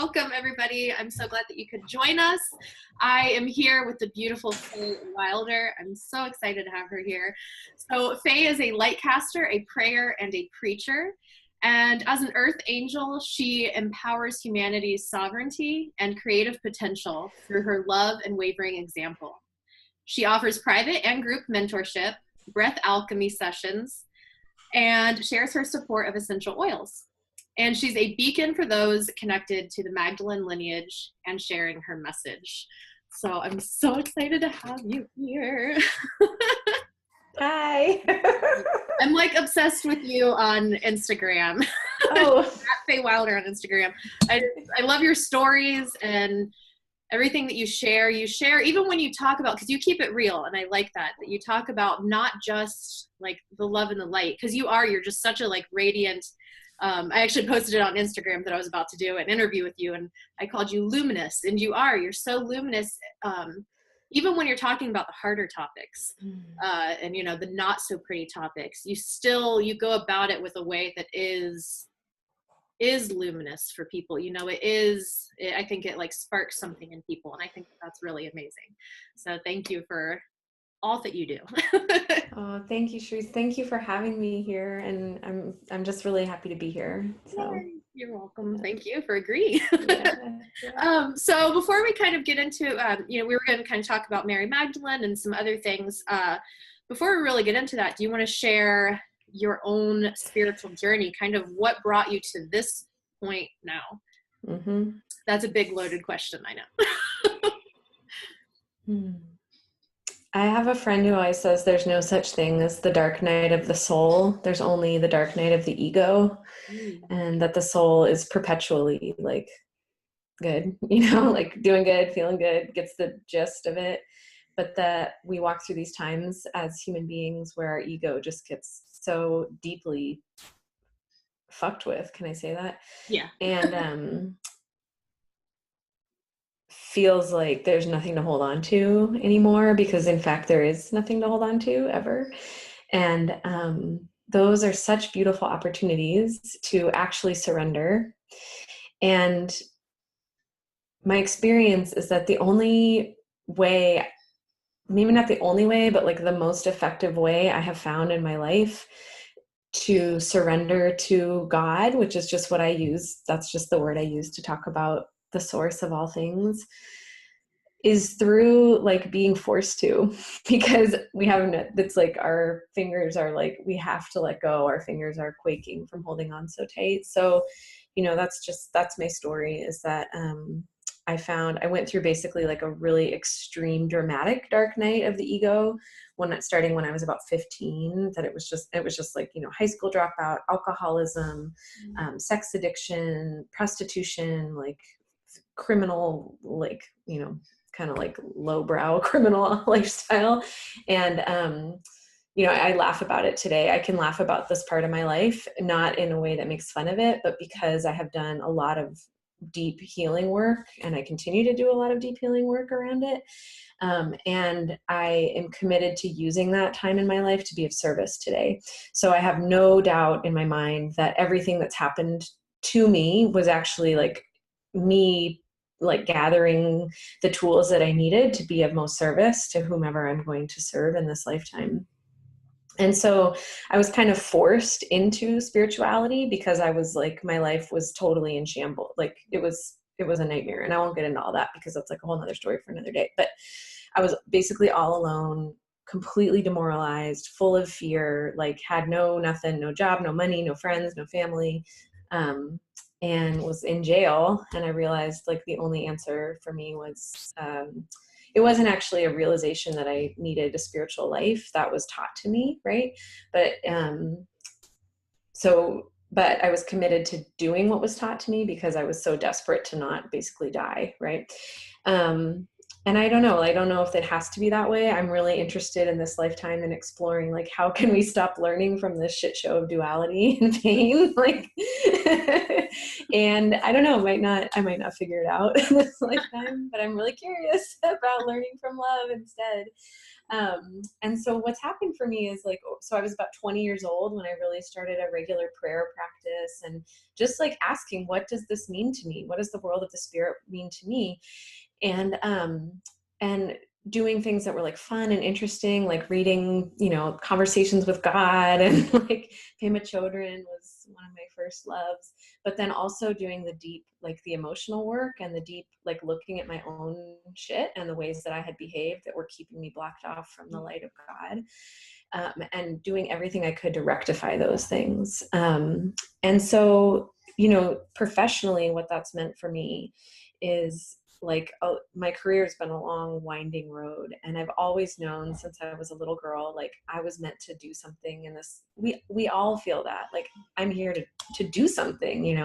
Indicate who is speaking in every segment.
Speaker 1: welcome everybody. I'm so glad that you could join us. I am here with the beautiful Faye Wylder. I'm so excited to have her here. So Faye is a lightcaster, a prayer, and a preacher. And as an earth angel, she empowers humanity's sovereignty and creative potential through her love and wavering example. She offers private and group mentorship, Breath Alchemy sessions, and shares her support of essential oils. And she's a beacon for those connected to the Magdalene lineage and sharing her message. So I'm so excited to have you here.
Speaker 2: Hi.
Speaker 1: I'm like obsessed with you on Instagram.
Speaker 2: Oh.
Speaker 1: At Faye Wylder on Instagram. I love your stories and everything that you share even when you talk about, because you keep it real, and I like that you talk about not just like the love and the light, because you're just such a like radiant. I actually posted it on Instagram that I was about to do an interview with you, and I called you luminous, and you're so luminous, even when you're talking about the harder topics, and the not so pretty topics, you go about it with a way that is luminous for people. I think it like sparks something in people, and I think that's really amazing. So thank you for all that you do.
Speaker 2: Oh, thank you, Shreese. Thank you for having me here, and I'm just really happy to be here. So
Speaker 1: you're welcome. Thank you for agreeing.
Speaker 2: Yeah.
Speaker 1: So before we kind of get into, we were going to kind of talk about Mary Magdalene and some other things. Before we really get into that, do you want to share your own spiritual journey, kind of what brought you to this point now?
Speaker 2: Mm-hmm.
Speaker 1: That's a big loaded question, I know.
Speaker 2: I have a friend who always says there's no such thing as the dark night of the soul. There's only the dark night of the ego, and that the soul is perpetually like good, like doing good, feeling good, gets the gist of it. But that we walk through these times as human beings where our ego just gets so deeply fucked with. Can I say that?
Speaker 1: Yeah.
Speaker 2: And feels like there's nothing to hold on to anymore, because in fact there is nothing to hold on to ever. And those are such beautiful opportunities to actually surrender. And my experience is that the only way, maybe not the only way, but like the most effective way I have found in my life to surrender to God, which is just what I use, that's just the word I use to talk about the source of all things, is through like being forced to, because it's like our fingers are like, we have to let go. Our fingers are quaking from holding on so tight. So, that's my story, is that I went through basically like a really extreme dramatic dark night of the ego, starting when I was about 15, that it was just like, high school dropout, alcoholism, sex addiction, prostitution, like criminal, like, kind of like lowbrow criminal lifestyle. And, I laugh about it today. I can laugh about this part of my life, not in a way that makes fun of it, but because I have done a lot of deep healing work, and I continue to do a lot of deep healing work around it. And I am committed to using that time in my life to be of service today. So I have no doubt in my mind that everything that's happened to me was actually like me, like gathering the tools that I needed to be of most service to whomever I'm going to serve in this lifetime. And so I was kind of forced into spirituality because I was like, my life was totally in shambles. Like it was a nightmare, and I won't get into all that because that's like a whole nother story for another day. But I was basically all alone, completely demoralized, full of fear, like had nothing, no job, no money, no friends, no family, and was in jail. And I realized like the only answer for me was, it wasn't actually a realization that I needed a spiritual life that was taught to me. Right. But I was committed to doing what was taught to me because I was so desperate to not basically die. Right. And I don't know if it has to be that way. I'm really interested in this lifetime in exploring, like, how can we stop learning from this shit show of duality and pain? Like, and I don't know, I might not figure it out in this lifetime, but I'm really curious about learning from love instead. And so what's happened for me is like, so I was about 20 years old when I really started a regular prayer practice, and just like asking, what does this mean to me? What does the world of the spirit mean to me? And doing things that were like fun and interesting, like reading, Conversations with God, and like Pema Chodron was one of my first loves, but then also doing the deep, like the emotional work and the deep, like looking at my own shit and the ways that I had behaved that were keeping me blocked off from the light of God, and doing everything I could to rectify those things. And so, professionally, what that's meant for me is like, my career has been a long winding road, and I've always known since I was a little girl, like I was meant to do something in this. We all feel that, like, I'm here to do something,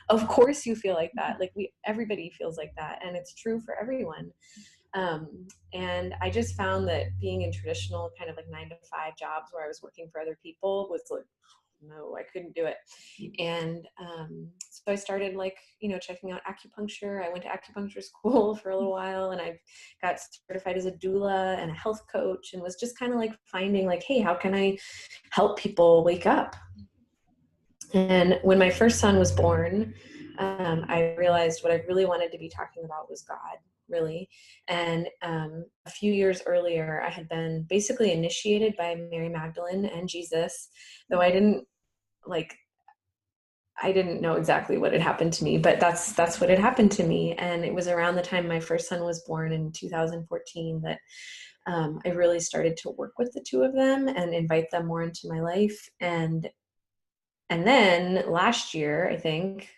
Speaker 2: of course you feel like that. Like everybody feels like that, and it's true for everyone. And I just found that being in traditional kind of like 9-to-5 jobs where I was working for other people was like, no, I couldn't do it. And so I started like, checking out acupuncture. I went to acupuncture school for a little while, and I got certified as a doula and a health coach, and was just kind of like finding like, hey, how can I help people wake up? And when my first son was born, I realized what I really wanted to be talking about was God, really. And a few years earlier, I had been basically initiated by Mary Magdalene and Jesus, though I didn't know exactly what had happened to me, but that's what had happened to me. And it was around the time my first son was born in 2014 that I really started to work with the two of them and invite them more into my life. And then last year, I think,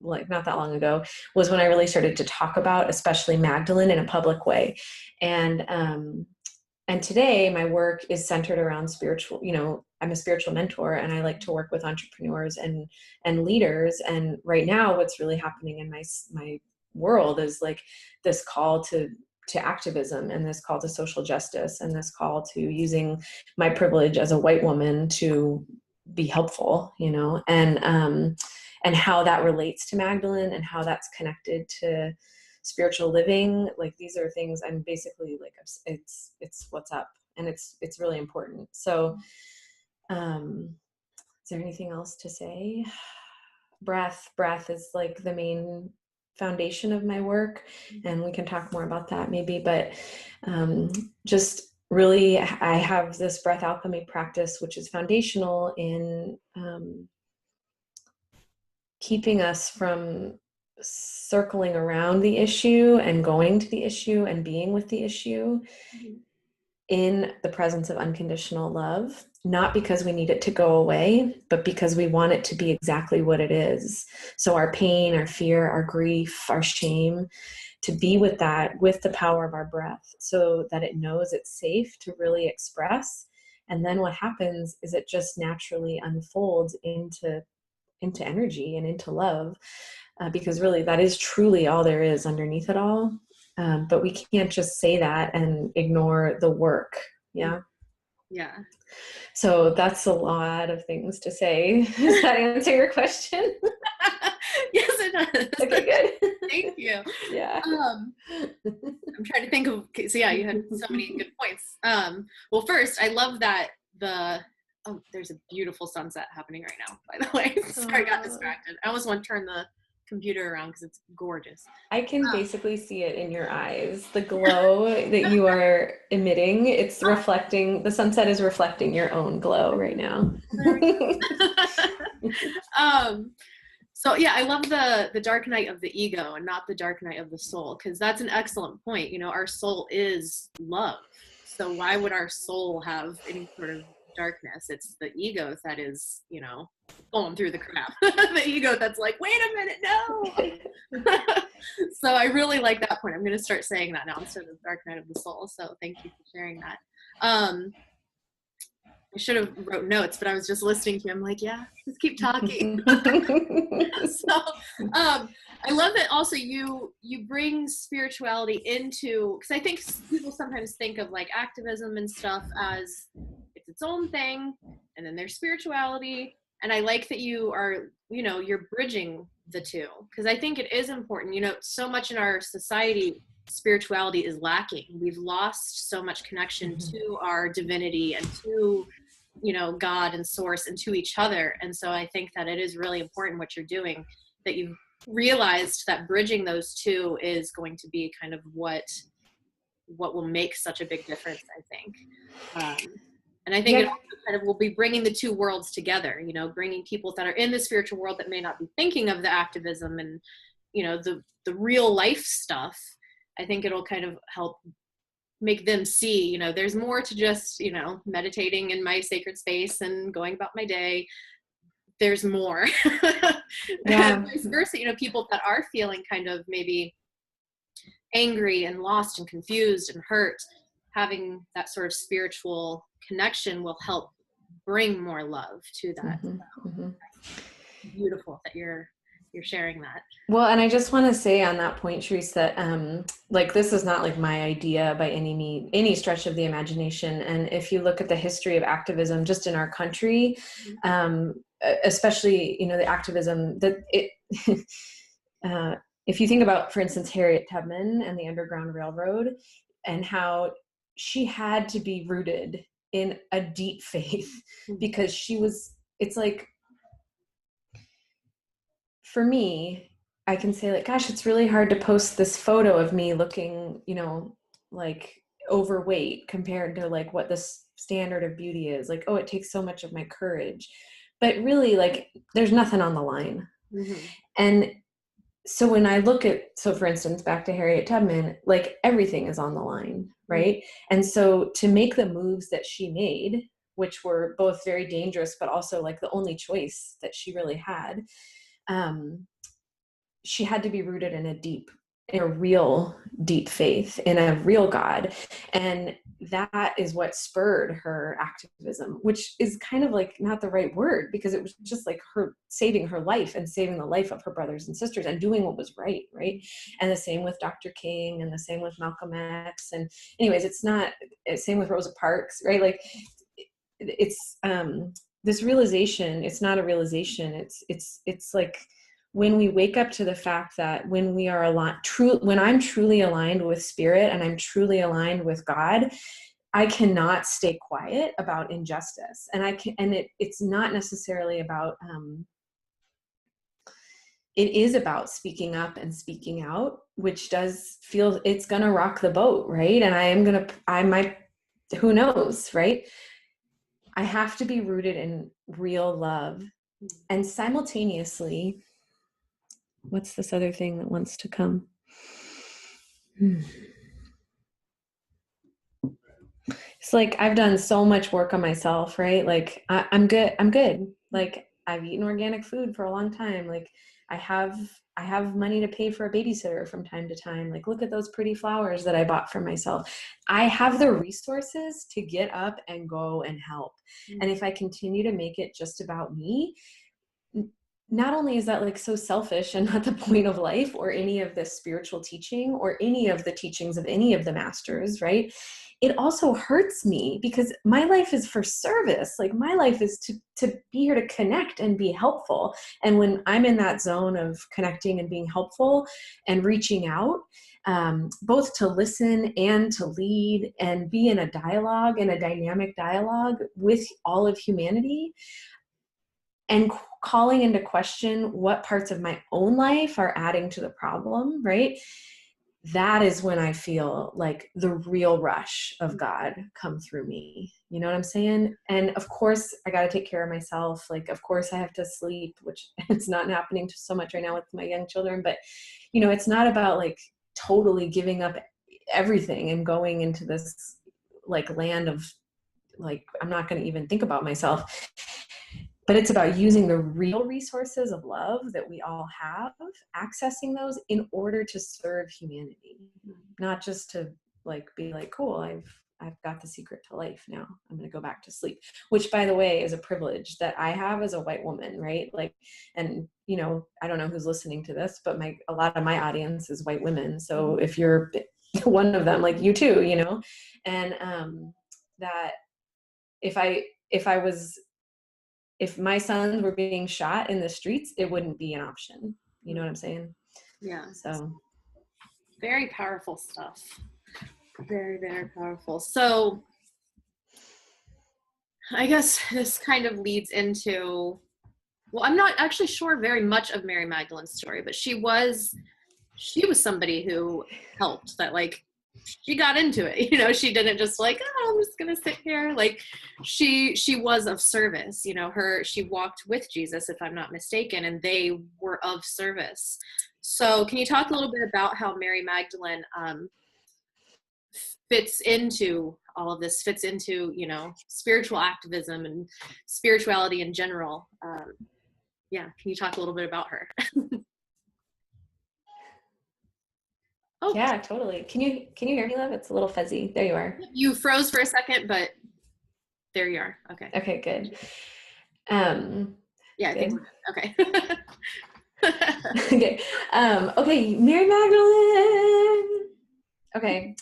Speaker 2: like not that long ago, was when I really started to talk about especially Magdalene in a public way. And today my work is centered around spiritual, I'm a spiritual mentor, and I like to work with entrepreneurs and leaders. And right now what's really happening in my world is like this call to activism, and this call to social justice, and this call to using my privilege as a white woman to be helpful, and how that relates to Magdalene and how that's connected to spiritual living. Like, these are things I'm basically like, it's what's up, and it's really important. So is there anything else to say? Breath is like the main foundation of my work, and we can talk more about that maybe, but just really, I have this breath alchemy practice, which is foundational in keeping us from circling around the issue and going to the issue and being with the issue in the presence of unconditional love, not because we need it to go away, but because we want it to be exactly what it is. So our pain, our fear, our grief, our shame, to be with that, with the power of our breath, so that it knows it's safe to really express. And then what happens is it just naturally unfolds into energy and into love, because really that is truly all there is underneath it all. But we can't just say that and ignore the work. Yeah. So that's a lot of things to say. Does that answer your question?
Speaker 1: Yes, it does.
Speaker 2: Okay, good.
Speaker 1: Thank you.
Speaker 2: Yeah.
Speaker 1: I'm trying to think of, so yeah, you had so many good points. Well, first, I love that there's a beautiful sunset happening right now, by the way. Sorry, I got distracted. I almost want to turn the computer around because it's gorgeous.
Speaker 2: I can basically see it in your eyes, the glow that you are emitting. It's reflecting, the sunset is reflecting your own glow right now.
Speaker 1: So yeah, I love the dark night of the ego and not the dark night of the soul, because that's an excellent point. Our soul is love. So why would our soul have any sort of darkness? It's the ego that is, going through the crap. The ego that's like, wait a minute, no. So I really like that point. I'm going to start saying that now instead of dark night of the soul. So thank you for sharing that. I should have wrote notes, but I was just listening to you. I'm like, yeah, just keep talking. So I love that also you bring spirituality into, because I think people sometimes think of like activism and stuff as it's its own thing, and then there's spirituality, And I like that you are, you're bridging the two, because I think it is important. So much in our society, spirituality is lacking. We've lost so much connection to our divinity and to, God and source and to each other. And so I think that it is really important what you're doing, that you've realized that bridging those two is going to be kind of what will make such a big difference, I think. And I think it also kind of will be bringing the two worlds together, bringing people that are in the spiritual world that may not be thinking of the activism and, the real life stuff. I think it'll kind of help make them see, there's more to just, meditating in my sacred space and going about my day. There's more.
Speaker 2: Yeah.
Speaker 1: Vice versa, people that are feeling kind of maybe angry and lost and confused and hurt, having that sort of spiritual connection will help bring more love to that. Beautiful that you're sharing that.
Speaker 2: Well, and I just want to say on that point, Therese, that like this is not like my idea by any stretch of the imagination. And if you look at the history of activism just in our country, especially the activism that it if you think about, for instance, Harriet Tubman and the Underground Railroad, and how she had to be rooted in a deep faith because it's like, for me, I can say like, gosh, it's really hard to post this photo of me looking, like overweight compared to like what the standard of beauty is. Like, oh, it takes so much of my courage, but really like there's nothing on the line. And so when I look at, for instance, back to Harriet Tubman, like everything is on the line, right? And so to make the moves that she made, which were both very dangerous, but also like the only choice that she really had, she had to be rooted in a real deep faith in a real God. And that is what spurred her activism, which is kind of like not the right word, because it was just like her saving her life and saving the life of her brothers and sisters and doing what was right. And the same with Dr. King, and the same with Malcolm X. And anyways, same with Rosa Parks, right? Like it's this realization, it's not a realization. It's like, when we wake up to the fact that when we are aligned, when I'm truly aligned with spirit and I'm truly aligned with God, I cannot stay quiet about injustice. And it's not necessarily about, it is about speaking up and speaking out, which does feel it's going to rock the boat. Right. And who knows, right? I have to be rooted in real love, and simultaneously, what's this other thing that wants to come? It's like, I've done so much work on myself, right? Like I'm good. Like I've eaten organic food for a long time. Like I have money to pay for a babysitter from time to time. Like, look at those pretty flowers that I bought for myself. I have the resources to get up and go and help. And if I continue to make it just about me, not only is that like so selfish and not the point of life or any of the spiritual teaching or any of the teachings of any of the masters, right? It also hurts me because my life is for service. Like my life is to be here to connect and be helpful. And when I'm in that zone of connecting and being helpful and reaching out, both to listen and to lead and be in a dialogue, in a dynamic dialogue with all of humanity, and calling into question what parts of my own life are adding to the problem, right? That is when I feel like the real rush of God come through me. You know what I'm saying? And of course I got to take care of myself. Like, of course I have to sleep, which it's not happening so much right now with my young children, but it's not about like totally giving up everything and going into this like land of like, I'm not going to even think about myself. But it's about using the real resources of love that we all have, accessing those in order to serve humanity, not just to like be like, cool, I've got the secret to life now. I'm going to go back to sleep, which by the way is a privilege that I have as a white woman, right? Like, and I don't know who's listening to this, but a lot of my audience is white women. So if you're one of them, like you too, and that if I was if my sons were being shot in the streets, it wouldn't be an option. You know what I'm saying?
Speaker 1: Yeah.
Speaker 2: So
Speaker 1: very powerful stuff. Very, very powerful. So I guess this kind of leads into, well, I'm not actually sure very much of Mary Magdalene's story, but she was somebody who helped, that like she got into it, you know, she didn't just like, oh, I'm just gonna sit here. Like she was of service, you know, she walked with Jesus, if I'm not mistaken, and they were of service. So can you talk a little bit about how Mary Magdalene fits into all of this, fits into, you know, spiritual activism and spirituality in general? Yeah, can you talk a little bit about her? Oh,
Speaker 2: yeah, totally. Can you hear me, love? It's a little fuzzy. There you are.
Speaker 1: you froze for a second, but there you are. Okay.
Speaker 2: Okay, good.
Speaker 1: Yeah, I think
Speaker 2: good.
Speaker 1: we're good. Okay.
Speaker 2: Okay. Okay, Mary Magdalene. Okay.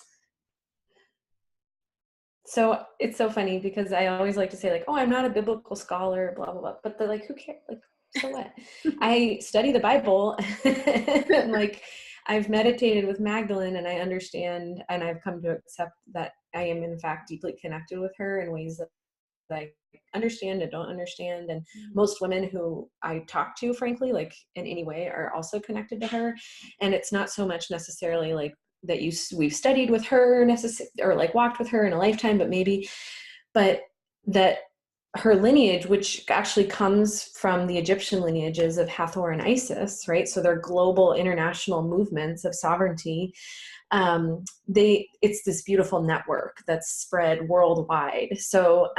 Speaker 2: So it's so funny because I always like to say like, oh, I'm not a biblical scholar, blah, blah, blah. But they're like, who cares? Like, so what? I study the Bible and like I've meditated with Magdalene, and I understand, and I've come to accept that I am in fact deeply connected with her in ways that I understand and don't understand. And most women who I talk to, frankly, like in any way, are also connected to her. And it's not so much necessarily like that we've studied with her or like walked with her in a lifetime, but that her lineage, which actually comes from the Egyptian lineages of Hathor and Isis, right? So they're global international movements of sovereignty. It's this beautiful network that's spread worldwide. So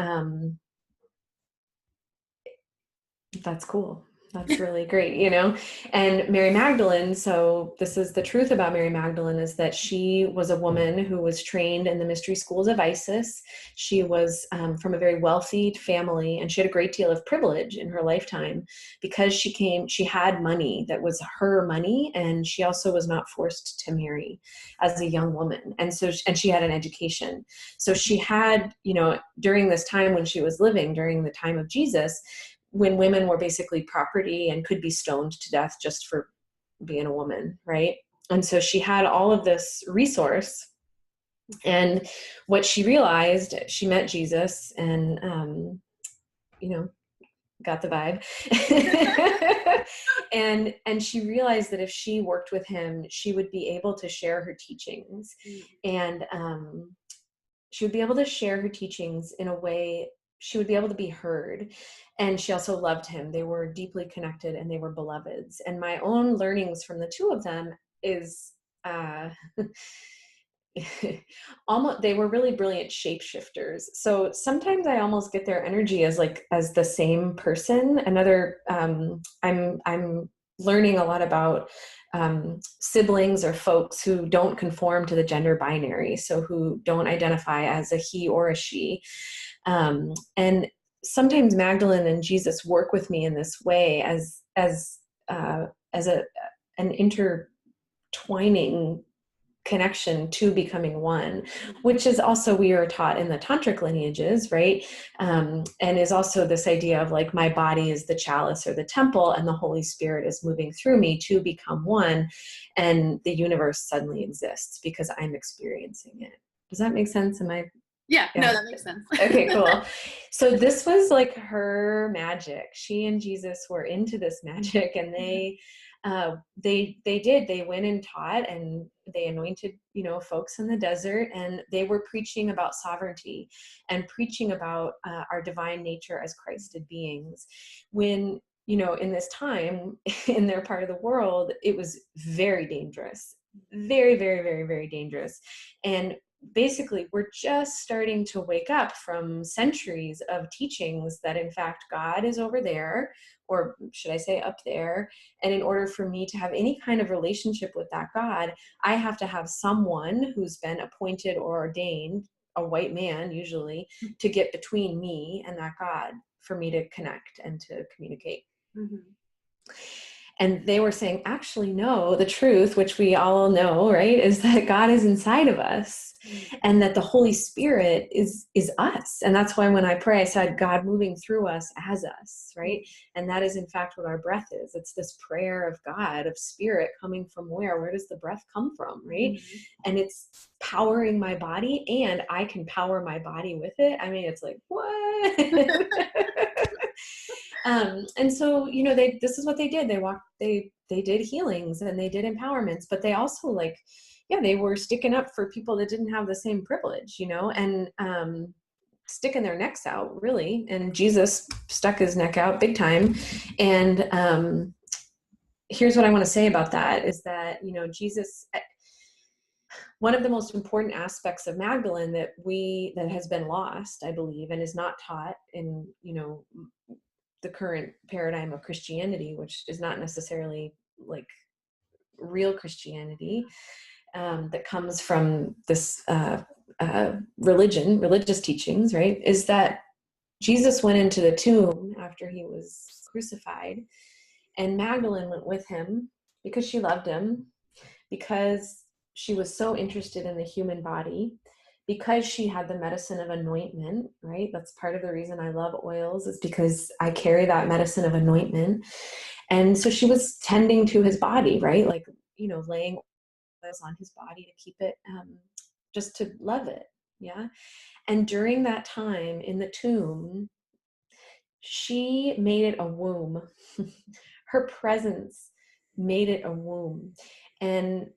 Speaker 2: that's cool. That's really great, you know? And Mary Magdalene, so this is the truth about Mary Magdalene, is that she was a woman who was trained in the mystery schools of Isis. She was from a very wealthy family, and she had a great deal of privilege in her lifetime because she had money that was her money, and she also was not forced to marry as a young woman. And so, and she had an education. So she had, you know, during this time when she was living, during the time of Jesus, when women were basically property and could be stoned to death just for being a woman, right? And so she had all of this resource. And what she realized, she met Jesus and, you know, got the vibe. and she realized that if she worked with him, she would be able to share her teachings. And she would be able to share her teachings in a way, she would be able to be heard. And she also loved him. They were deeply connected and they were beloveds. And my own learnings from the two of them is they were really brilliant shapeshifters. So sometimes I almost get their energy as the same person. I'm learning a lot about siblings or folks who don't conform to the gender binary, so who don't identify as a he or a she. And sometimes Magdalene and Jesus work with me in this way as an intertwining connection to becoming one, which is also, we are taught in the tantric lineages, right? And is also this idea of like, my body is the chalice or the temple, and the Holy Spirit is moving through me to become one, and the universe suddenly exists because I'm experiencing it. Does that make sense?
Speaker 1: Yeah, no, that makes sense.
Speaker 2: Okay, cool. So this was like her magic. She and Jesus were into this magic, and they went and taught, and they anointed, you know, folks in the desert, and they were preaching about sovereignty and preaching about our divine nature as Christed beings. When, you know, in this time in their part of the world, it was very dangerous, very, very, very, very dangerous. And basically, we're just starting to wake up from centuries of teachings that in fact God is over there, or should I say up there, and in order for me to have any kind of relationship with that God, I have to have someone who's been appointed or ordained, a white man usually, to get between me and that God for me to connect and to communicate.
Speaker 1: Mm-hmm.
Speaker 2: And they were saying, actually, no, the truth, which we all know, right, is that God is inside of us and that the Holy Spirit is us. And that's why when I pray, I said, God moving through us as us, right? And that is in fact what our breath is. It's this prayer of God, of spirit coming from where? Where does the breath come from, right? And it's powering my body, and I can power my body with it. I mean, it's like, what? And so, you know, this is what they did. They did healings and they did empowerments, but they also they were sticking up for people that didn't have the same privilege, you know, and, sticking their necks out, really. And Jesus stuck his neck out big time. And, here's what I want to say about that is that, you know, Jesus, one of the most important aspects of Magdalene that has been lost, I believe, and is not taught in, you know, the current paradigm of Christianity, which is not necessarily like real Christianity, that comes from this religious teachings, right, is that Jesus went into the tomb after he was crucified, and Magdalene went with him because she loved him, because she was so interested in the human body, because she had the medicine of anointment, right? That's part of the reason I love oils, is because I carry that medicine of anointment. And so she was tending to his body, right? Like, you know, laying oils on his body to keep it, just to love it. Yeah. And during that time in the tomb, she made it a womb. Her presence made it a womb. And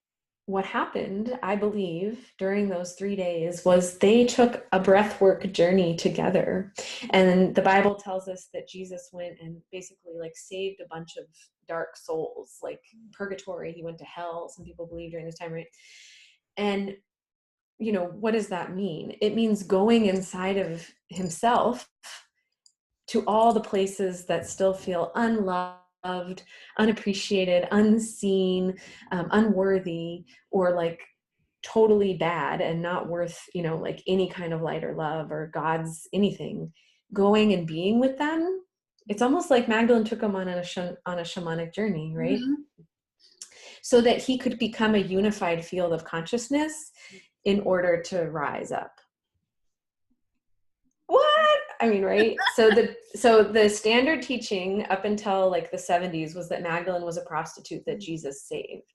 Speaker 2: what happened, I believe, during those 3 days was they took a breathwork journey together. And the Bible tells us that Jesus went and basically like saved a bunch of dark souls, like purgatory. He went to hell, some people believe, during this time, right? And, you know, what does that mean? It means going inside of himself to all the places that still feel unloved, unappreciated, unseen, unworthy, or like totally bad and not worth, you know, like any kind of light or love or God's anything. Going and being with them, it's almost like Magdalene took him on a shamanic journey, right? So that he could become a unified field of consciousness in order to rise up. What? I mean, right? So the standard teaching up until like the 70s was that Magdalene was a prostitute that Jesus saved.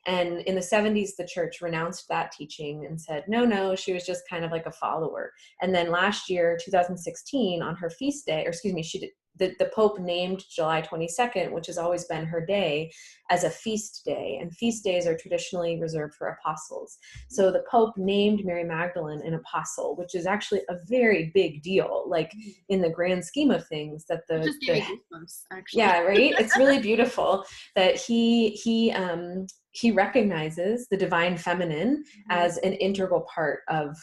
Speaker 2: And in the 70s, the church renounced that teaching and said, no, she was just kind of like a follower. And then last year, 2016, on her feast day, or excuse me, the Pope named July 22nd, which has always been her day, as a feast day. And feast days are traditionally reserved for apostles. So the Pope named Mary Magdalene an apostle, which is actually a very big deal, like in the grand scheme of things. That just gave me goosebumps, actually. Yeah, right? It's really beautiful that he recognizes the divine feminine as an integral part of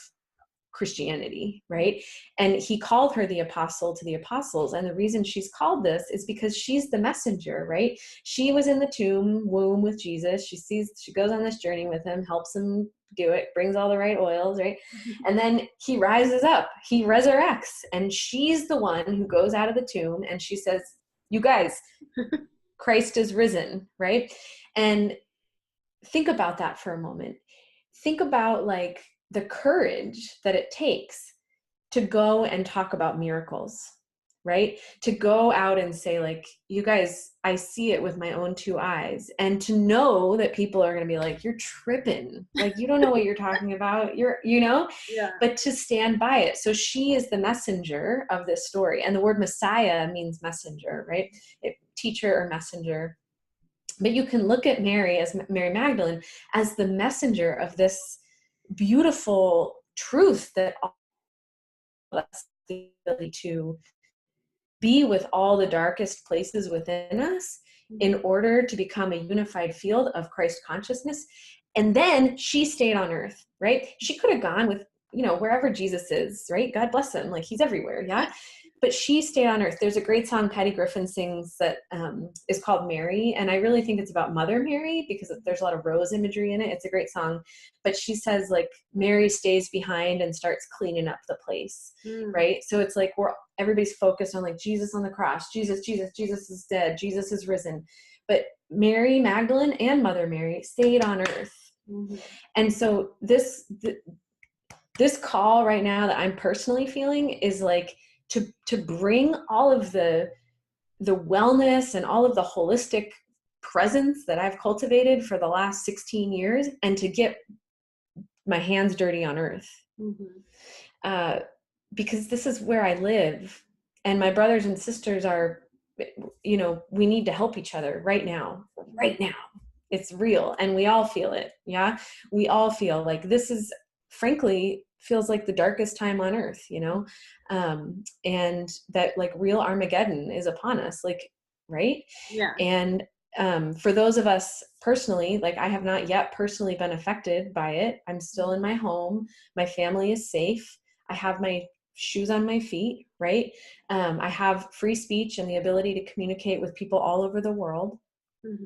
Speaker 2: Christianity, right? And he called her the apostle to the apostles. And the reason she's called this is because she's the messenger, right? She was in the womb with Jesus. She goes on this journey with him, helps him do it, brings all the right oils, right? And then he rises up, he resurrects, and she's the one who goes out of the tomb and she says, you guys, Christ is risen, right? And think about that for a moment. Think about like the courage that it takes to go and talk about miracles, right? To go out and say like, you guys, I see it with my own two eyes. And to know that people are going to be like, you're tripping. Like, you don't know what you're talking about. Yeah. But to stand by it. So she is the messenger of this story. And the word Messiah means messenger, right? Teacher or messenger. But you can look at Mary Magdalene as the messenger of this beautiful truth that all of us the ability to be with all the darkest places within us in order to become a unified field of Christ consciousness. And then she stayed on earth, right? She could have gone with, wherever Jesus is, right? God bless him. Like, he's everywhere. Yeah. But she stayed on earth. There's a great song Patty Griffin sings that is called Mary. And I really think it's about Mother Mary because there's a lot of rose imagery in it. It's a great song. But she says, like, Mary stays behind and starts cleaning up the place, right? So it's like everybody's focused on, like, Jesus on the cross. Jesus is dead. Jesus is risen. but Mary Magdalene and Mother Mary stayed on earth. Mm-hmm. And so this call right now that I'm personally feeling is like to bring all of the wellness and all of the holistic presence that I've cultivated for the last 16 years and to get my hands dirty on earth. Mm-hmm. Because this is where I live, and my brothers and sisters are, you know, we need to help each other right now. It's real, and we all feel it. Yeah. We all feel like this is, frankly, feels like the darkest time on earth, you know? And that like real Armageddon is upon us, like, right?
Speaker 1: Yeah.
Speaker 2: And for those of us personally, like I have not yet personally been affected by it. I'm still in my home. My family is safe. I have my shoes on my feet, right? I have free speech and the ability to communicate with people all over the world. Mm-hmm.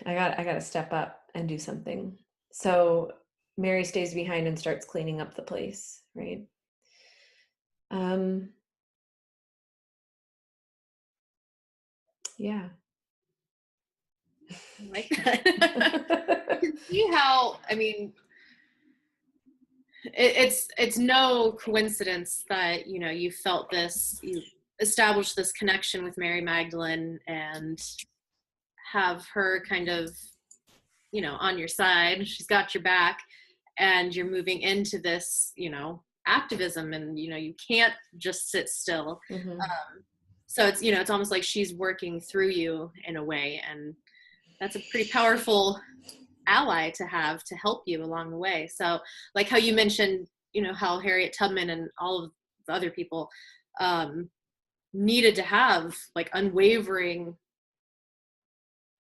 Speaker 2: I got to step up and do something. So Mary stays behind and starts cleaning up the place, right? Yeah.
Speaker 1: I like that. You can see how, I mean, it's no coincidence that, you know, you felt this, you established this connection with Mary Magdalene and have her kind of, you know, on your side. She's got your back, and you're moving into this, you know, activism, and, you know, you can't just sit still. Mm-hmm. So it's, you know, it's almost like she's working through you in a way, and that's a pretty powerful ally to have to help you along the way. So like how you mentioned, you know, how Harriet Tubman and all of the other people needed to have like unwavering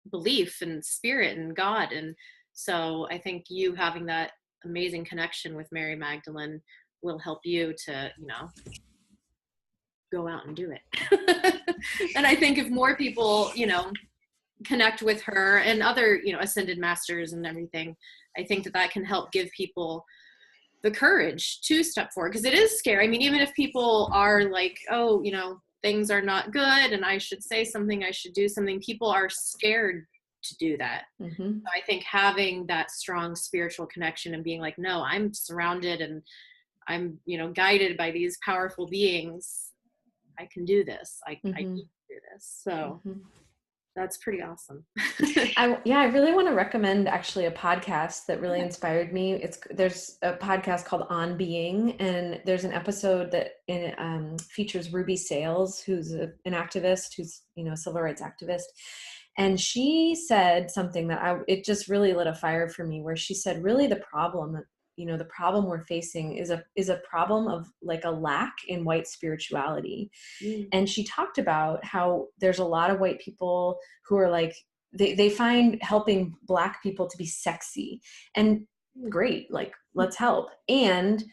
Speaker 1: belief and spirit and God. And so I think you having that amazing connection with Mary Magdalene will help you to, you know, go out and do it. And I think if more people, you know, connect with her and other, you know, ascended masters and everything, I think that that can help give people the courage to step forward, because it is scary. I mean, even if people are like, oh, you know, things are not good and I should say something, I should do something, people are scared to do that. Mm-hmm. So I think having that strong spiritual connection and being like, no, I'm surrounded and I'm, you know, guided by these powerful beings, I can do this. I need to do this. So that's pretty awesome.
Speaker 2: I really want to recommend actually a podcast that really inspired me. There's a podcast called On Being, and there's an episode that features Ruby Sales, who's an activist, who's, you know, a civil rights activist. And she said something that it just really lit a fire for me, where she said, really the problem we're facing is a problem of like a lack in white spirituality. Mm. And she talked about how there's a lot of white people who are like, they find helping Black people to be sexy and great, like, let's help. And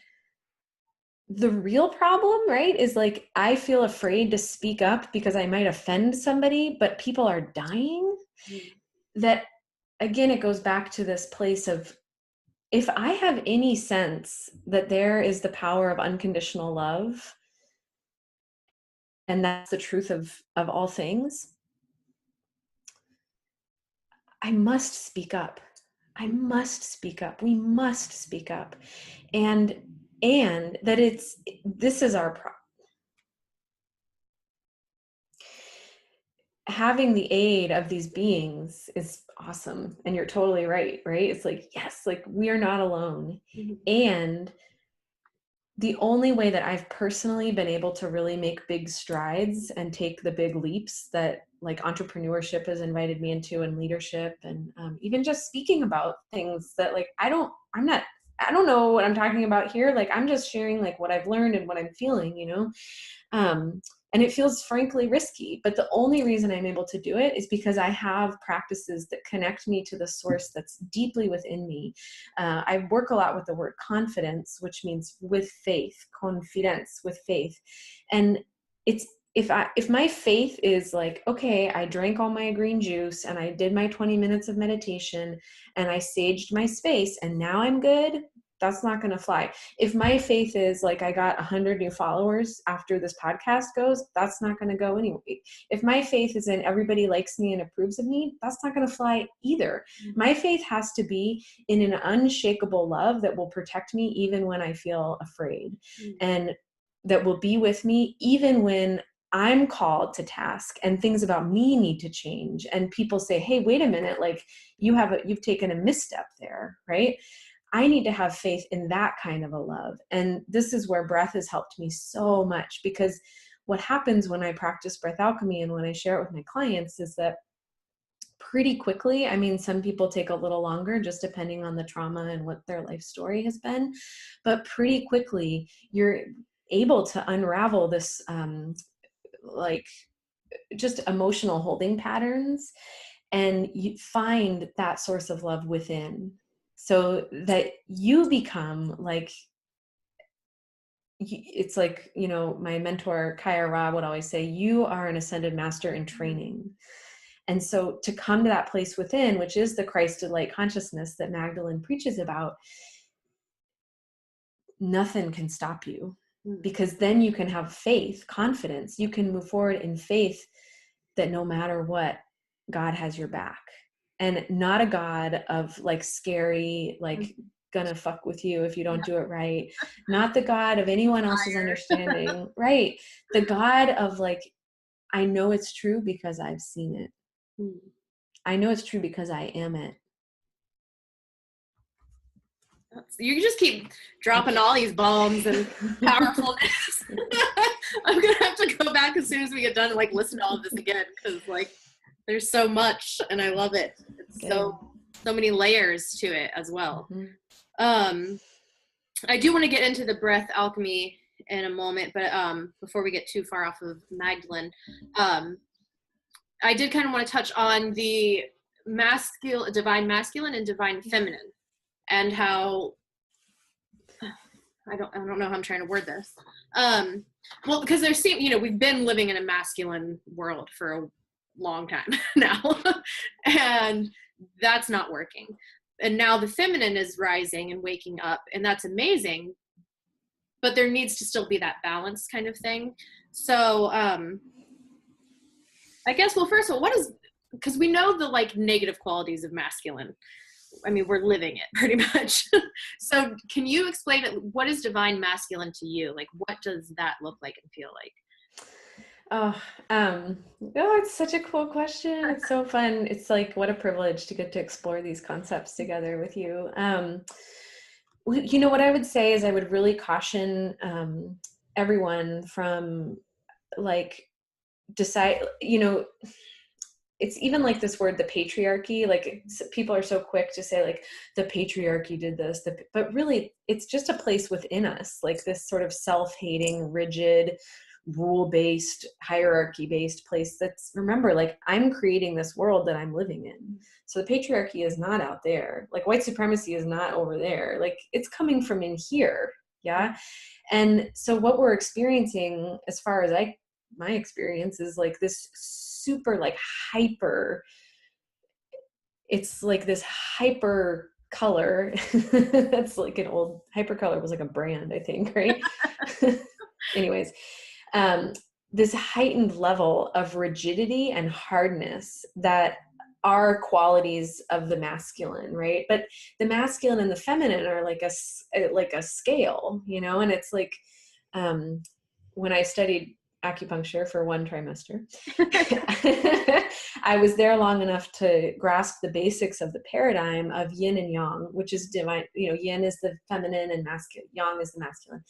Speaker 2: the real problem, right, is like, I feel afraid to speak up because I might offend somebody, but people are dying. Mm. That, again, it goes back to this place of, if I have any sense that there is the power of unconditional love, and that's the truth of all things, I must speak up. I must speak up. We must speak up. And that this is our problem. Having the aid of these beings is awesome. And you're totally right? It's like, yes, like, we are not alone. Mm-hmm. And the only way that I've personally been able to really make big strides and take the big leaps that like entrepreneurship has invited me into, and leadership, and even just speaking about things that like, I don't know what I'm talking about here. Like, I'm just sharing like what I've learned and what I'm feeling, you know? And it feels frankly risky, but the only reason I'm able to do it is because I have practices that connect me to the source that's deeply within me. I work a lot with the word confidence, which means with faith, confidence, with faith. And it's, if my faith is like, okay, I drank all my green juice and I did my 20 minutes of meditation and I saged my space and now I'm good, That's not going to fly. If my faith is like, I got 100 new followers after this podcast goes, that's not going to go anyway. If my faith is in everybody likes me and approves of me, that's not going to fly either. My faith has to be in an unshakable love that will protect me even when I feel afraid, and that will be with me even when I'm called to task and things about me need to change. And people say, hey, wait a minute, like you've taken a misstep there, right? I need to have faith in that kind of a love. And this is where breath has helped me so much, because what happens when I practice breath alchemy and when I share it with my clients is that pretty quickly, I mean, some people take a little longer just depending on the trauma and what their life story has been, but pretty quickly you're able to unravel this, like just emotional holding patterns, and you find that source of love within, so that you become like, it's like, you know, my mentor Kaya Ra would always say, you are an ascended master in training. And so to come to that place within, which is the Christed light consciousness that Magdalene preaches about, nothing can stop you, because then you can have faith, confidence. You can move forward in faith that no matter what, God has your back, and not a God of like scary, like gonna fuck with you if you don't do it right. Not the God of anyone else's understanding, right? The God of like, I know it's true because I've seen it. I know it's true because I am it.
Speaker 1: You just keep dropping all these bombs and powerfulness. I'm gonna have to go back as soon as we get done and like listen to all of this again, because like there's so much and I love it. It's so many layers to it as well. I do want to get into the breath alchemy in a moment, but before we get too far off of Magdalene, I did kind of want to touch on the divine masculine and divine feminine, and how I don't know how I'm trying to word this. Well, because we've been living in a masculine world for a long time now, and that's not working. And now the feminine is rising and waking up, and that's amazing. But there needs to still be that balance kind of thing. So I guess, well, first of all, because we know the like negative qualities of masculine. I mean, we're living it pretty much. So can you explain it? What is divine masculine to you? Like, what does that look like and feel like?
Speaker 2: It's such a cool question. It's so fun. It's like, what a privilege to get to explore these concepts together with you. You know, what I would say is I would really caution everyone from like it's even like this word, the patriarchy, like people are so quick to say like the patriarchy did this, but really it's just a place within us, like this sort of self-hating, rigid, rule-based, hierarchy-based place that's, remember, like I'm creating this world that I'm living in. So the patriarchy is not out there. Like white supremacy is not over there. Like it's coming from in here. Yeah. And so what we're experiencing, as far as my experience, is like this super like hyper, it's like this hyper color. That's like an old, hypercolor was like a brand, I think, right? Anyways, this heightened level of rigidity and hardness that are qualities of the masculine, right? But the masculine and the feminine are like a scale, you know. And it's like when I studied acupuncture for one trimester, I was there long enough to grasp the basics of the paradigm of yin and yang, which is divine. You know, yin is the feminine and yang is the masculine.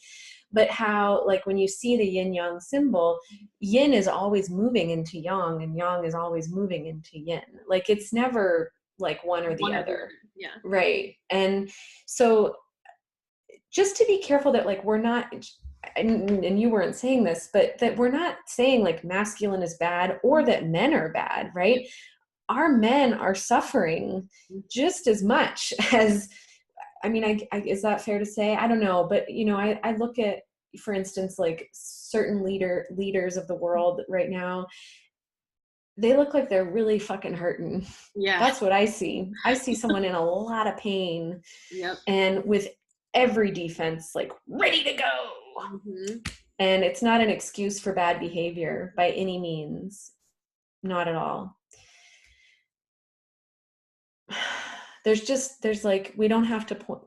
Speaker 2: But how, like, when you see the yin yang symbol, yin is always moving into yang and yang is always moving into yin. Like it's never like one or the other.
Speaker 1: Yeah.
Speaker 2: Right. And so just to be careful that like we're not, and you weren't saying this, but that we're not saying like masculine is bad or that men are bad, right? Our men are suffering just as much as, I mean, is that fair to say? I don't know. But, you know, I look at, for instance, like certain leaders of the world right now, they look like they're really fucking hurting.
Speaker 1: Yeah.
Speaker 2: That's what I see. I see someone in a lot of pain.
Speaker 1: Yep.
Speaker 2: And with every defense like ready to go.
Speaker 1: Mm-hmm.
Speaker 2: And it's not an excuse for bad behavior by any means. Not at all. There's like, we don't have to point.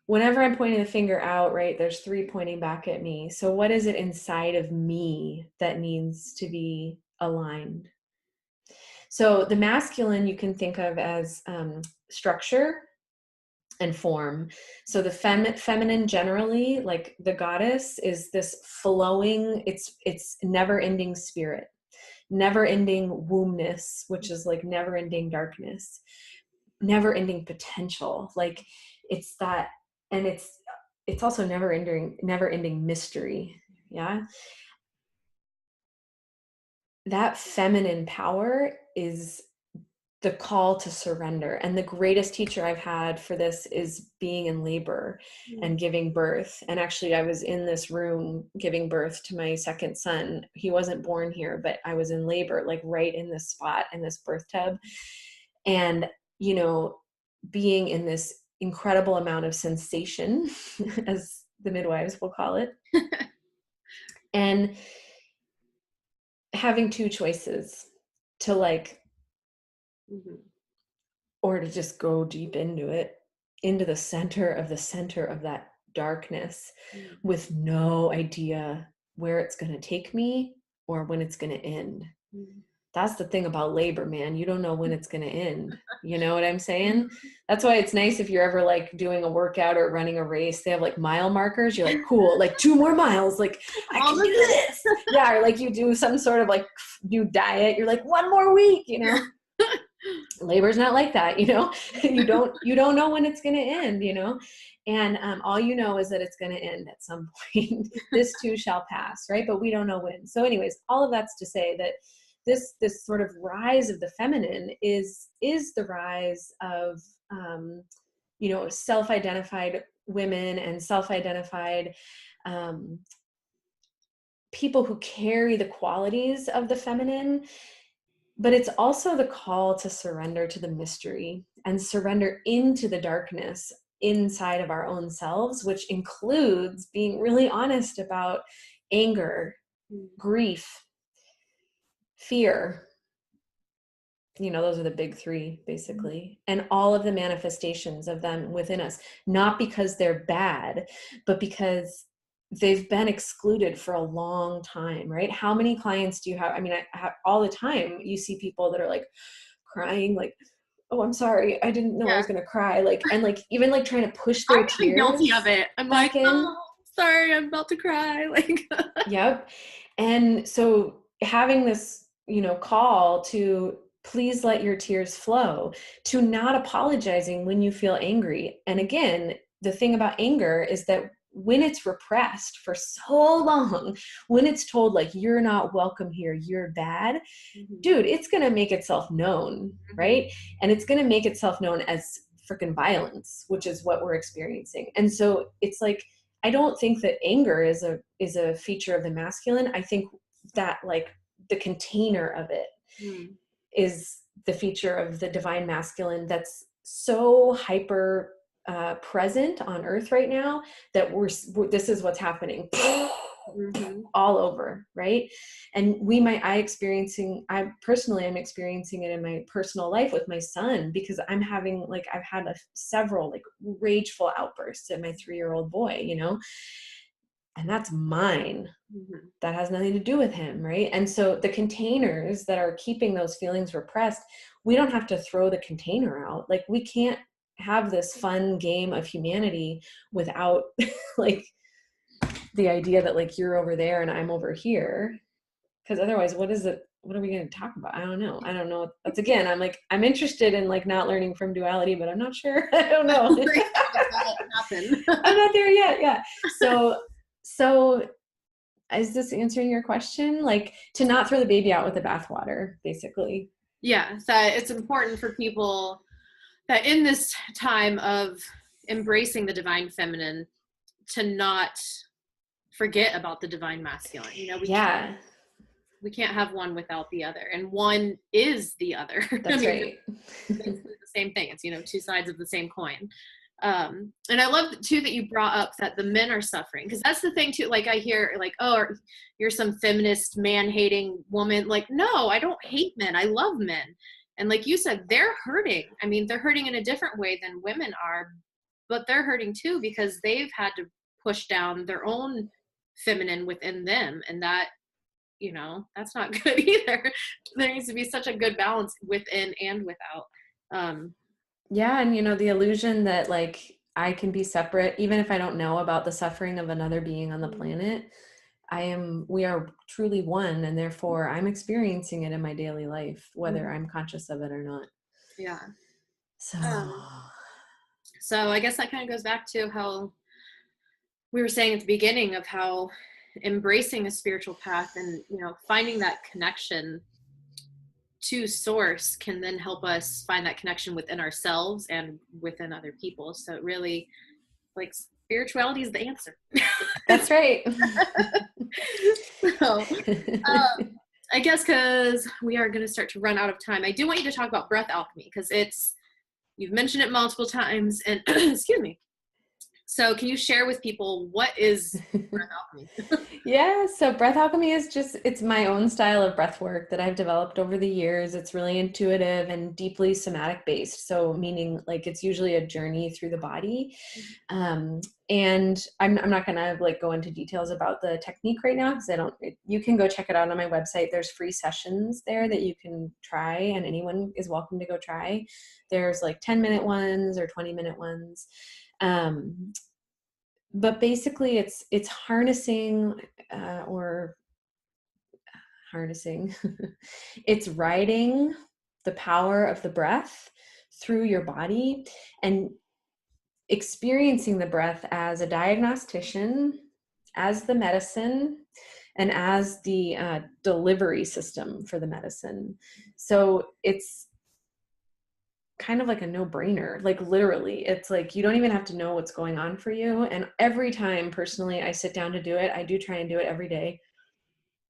Speaker 2: Whenever I'm pointing the finger out, right, there's 3 pointing back at me. So what is it inside of me that needs to be aligned? So the masculine you can think of as structure and form. So the feminine generally, like the goddess, is this flowing, it's never-ending spirit, never-ending wombness, which is like never-ending darkness, never-ending potential. Like it's that, and it's also never-ending mystery. Yeah. That feminine power is the call to surrender. And the greatest teacher I've had for this is being in labor and giving birth. And actually, I was in this room giving birth to my second son. He wasn't born here, but I was in labor, like right in this spot in this birth tub. And, you know, being in this incredible amount of sensation, as the midwives will call it, and having 2 choices to like, or to just go deep into it, into the center of that darkness, with no idea where it's going to take me or when it's going to end. That's the thing about labor, man. You don't know when it's going to end. You know what I'm saying? That's why it's nice if you're ever like doing a workout or running a race, they have like mile markers. You're like, cool, like 2 more miles. Like I can do this. Yeah. Or like you do some sort of like new diet. You're like 1 more week, you know? Labor's not like that, you know. You don't know when it's going to end, you know. And all you know is that it's going to end at some point. This too shall pass, right? But we don't know when. So anyways, all of that's to say that this sort of rise of the feminine is the rise of you know, self-identified women and self-identified people who carry the qualities of the feminine. But it's also the call to surrender to the mystery and surrender into the darkness inside of our own selves, which includes being really honest about anger, grief, fear. You know, those are the big 3, basically, and all of the manifestations of them within us, not because they're bad, but because they've been excluded for a long time, right? How many clients do you have? I mean, I have all the time, you see people that are like crying, like, oh, I'm sorry, I didn't know I was going to cry. Like, and like, even like trying to push their tears.
Speaker 1: I'm guilty of it. I'm like, oh, sorry, I'm about to cry. Like,
Speaker 2: yep. And so having this, you know, call to please let your tears flow, to not apologizing when you feel angry. And again, the thing about anger is that when it's repressed for so long, when it's told like, you're not welcome here, you're bad, dude, it's going to make itself known, right? And it's going to make itself known as freaking violence, which is what we're experiencing. And so it's like, I don't think that anger is a feature of the masculine. I think that like the container of it is the feature of the divine masculine that's so hyper present on earth right now that this is what's happening all over, right? And I personally am experiencing it in my personal life with my son, because I've had several like rageful outbursts at my 3-year-old boy, you know, and that's mine. That has nothing to do with him, right? And so the containers that are keeping those feelings repressed, we don't have to throw the container out. Like, we can't have this fun game of humanity without like the idea that like you're over there and I'm over here, because otherwise what are we going to talk about? I don't know. That's, again, I'm interested in like not learning from duality, but I'm not sure. I don't know. I'm not there yet. Yeah. So is this answering your question? Like, to not throw the baby out with the bathwater, basically.
Speaker 1: Yeah. So it's important for people that in this time of embracing the divine feminine to not forget about the divine masculine. You know, we can't have one without the other, and one is the other.
Speaker 2: That's right.
Speaker 1: It's the same thing. It's, you know, 2 sides of the same coin. And I love too that you brought up that the men are suffering, because that's the thing too. Like I hear like, oh, you're some feminist man-hating woman. Like, no, I don't hate men. I love men. And like you said, they're hurting. I mean, they're hurting in a different way than women are, but they're hurting too because they've had to push down their own feminine within them. And that, you know, that's not good either. There needs to be such a good balance within and without.
Speaker 2: Yeah. And, you know, the illusion that like I can be separate, even if I don't know about the suffering of another being on the planet, we are truly one. And therefore I'm experiencing it in my daily life, whether I'm conscious of it or not.
Speaker 1: Yeah.
Speaker 2: So,
Speaker 1: so I guess that kind of goes back to how we were saying at the beginning of how embracing a spiritual path and, you know, finding that connection to source can then help us find that connection within ourselves and within other people. So it really, like, spirituality is the answer.
Speaker 2: That's right.
Speaker 1: So, I guess because we are going to start to run out of time, I do want you to talk about Breath Alchemy, because you've mentioned it multiple times, and excuse me. So can you share with people what is Breath Alchemy?
Speaker 2: Yeah, so Breath Alchemy is it's my own style of breath work that I've developed over the years. It's really intuitive and deeply somatic based. So meaning like it's usually a journey through the body. And I'm not going to like go into details about the technique right now because you can go check it out on my website. There's free sessions there that you can try, and anyone is welcome to go try. There's like 10-minute ones or 20-minute ones. But basically it's harnessing it's riding the power of the breath through your body and experiencing the breath as a diagnostician, as the medicine, and as the delivery system for the medicine. So it's kind of like a no-brainer. Like literally, it's like you don't even have to know what's going on for you. And every time personally I sit down to do it, I do try and do it every day.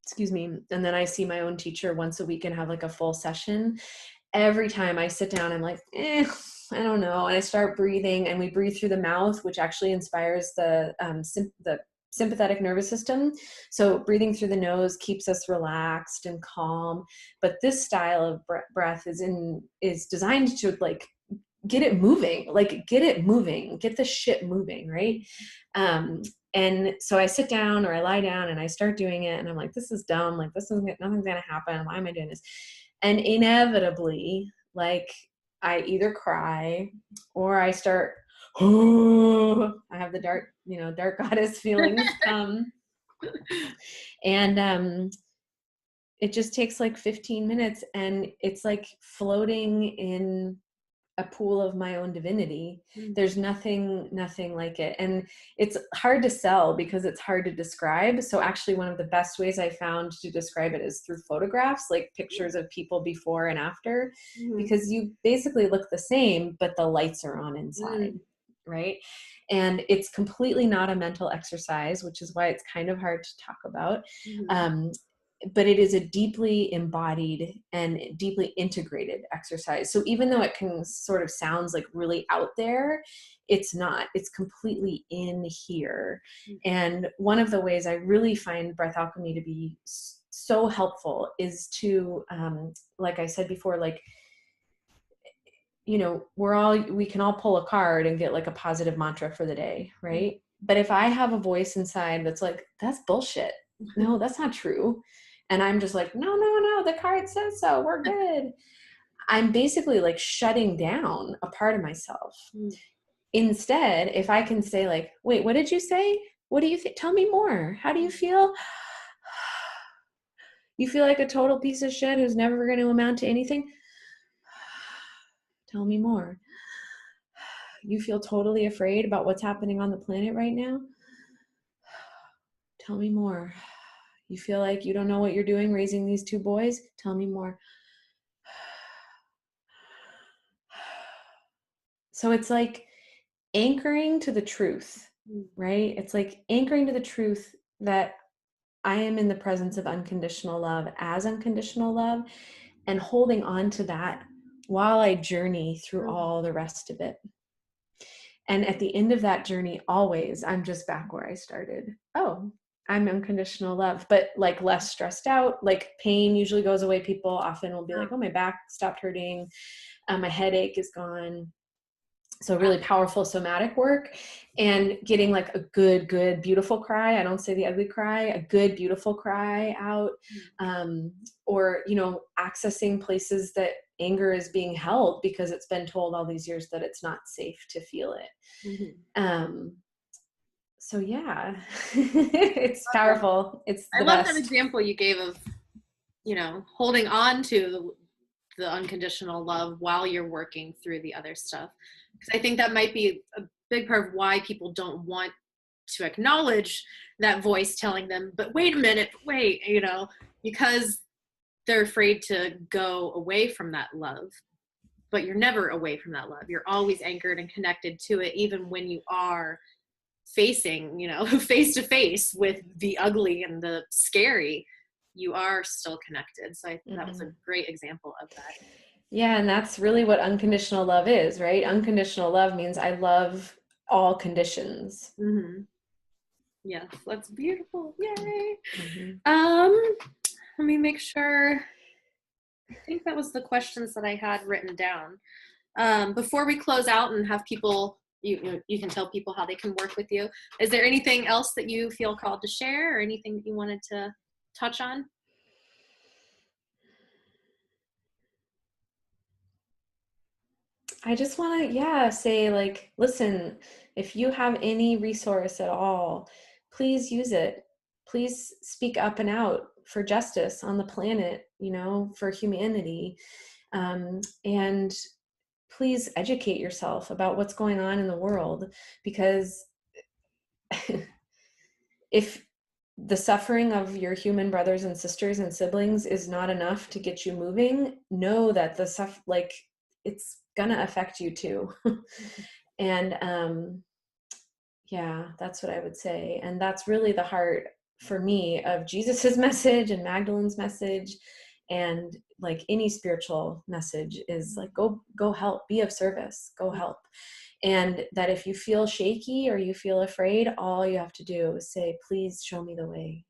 Speaker 2: Excuse me. And then I see my own teacher once a week and have like a full session. Every time I sit down, I'm like, I don't know. And I start breathing, and we breathe through the mouth, which actually inspires the sympathetic nervous system. So breathing through the nose keeps us relaxed and calm. But this style of breath is designed to like get it moving, get the shit moving, right? And so I sit down or I lie down and I start doing it, and I'm like, this is dumb. Like nothing's gonna happen. Why am I doing this? And inevitably, like I either cry or I start, I have the dark goddess feelings come. And it just takes like 15 minutes, and it's like floating in a pool of my own divinity. There's nothing like it. And it's hard to sell because it's hard to describe. So actually one of the best ways I found to describe it is through photographs, like pictures of people before and after, because you basically look the same, but the lights are on inside. Right. And it's completely not a mental exercise, which is why it's kind of hard to talk about. But it is a deeply embodied and deeply integrated exercise. So even though it can sort of sounds like really out there, it's not. It's completely in here. And one of the ways I really find Breath Alchemy to be so helpful is to, like I said before, like, you know, we can all pull a card and get like a positive mantra for the day, right? But if I have a voice inside that's like, that's bullshit. No, that's not true. And I'm just like, no, the card says so, we're good. I'm basically like shutting down a part of myself. Instead, if I can say like, wait, what did you say? What do you think? Tell me more. How do you feel? You feel like a total piece of shit who's never going to amount to anything? Tell me more. You feel totally afraid about what's happening on the planet right now? Tell me more. You feel like you don't know what you're doing raising these two boys? Tell me more. So it's like anchoring to the truth, right? It's like anchoring to the truth that I am in the presence of unconditional love as unconditional love, and holding on to that while I journey through all the rest of it. And at the end of that journey, always, I'm just back where I started. Oh, I'm unconditional love, but like less stressed out. Like pain usually goes away. People often will be like, oh, my back stopped hurting. My headache is gone. So really powerful somatic work, and getting like a good, beautiful cry. I don't say the ugly cry, a good, beautiful cry out. Or, you know, accessing places that anger is being held because it's been told all these years that it's not safe to feel it. So yeah, it's powerful. It's the
Speaker 1: I love
Speaker 2: best.
Speaker 1: that example you gave of, you know, holding on to the unconditional love while you're working through the other stuff. Because I think that might be a big part of why people don't want to acknowledge that voice telling them, but wait a minute, wait, you know, because they're afraid to go away from that love. But you're never away from that love. You're always anchored and connected to it, even when you are facing, you know, face to face with the ugly and the scary. You are still connected. So I think that was a great example of that.
Speaker 2: Yeah, and that's really what unconditional love is, right? Unconditional love means I love all conditions.
Speaker 1: Yes, that's beautiful. Yay. Let me make sure. I think that was the questions that I had written down. Before we close out and have people, you can tell people how they can work with you. Is there anything else that you feel called to share, or anything that you wanted to touch on?
Speaker 2: I just want to, say like, listen, if you have any resource at all, please use it. Please speak up and out for justice on the planet, you know, for humanity. And please educate yourself about what's going on in the world, because if the suffering of your human brothers and sisters and siblings is not enough to get you moving, know that the stuff, like, it's gonna affect you too. And that's what I would say. And that's really the heart for me of Jesus's message and Magdalene's message, and like any spiritual message is like, go help, be of service, go help. And that if you feel shaky or you feel afraid, all you have to do is say, please show me the way.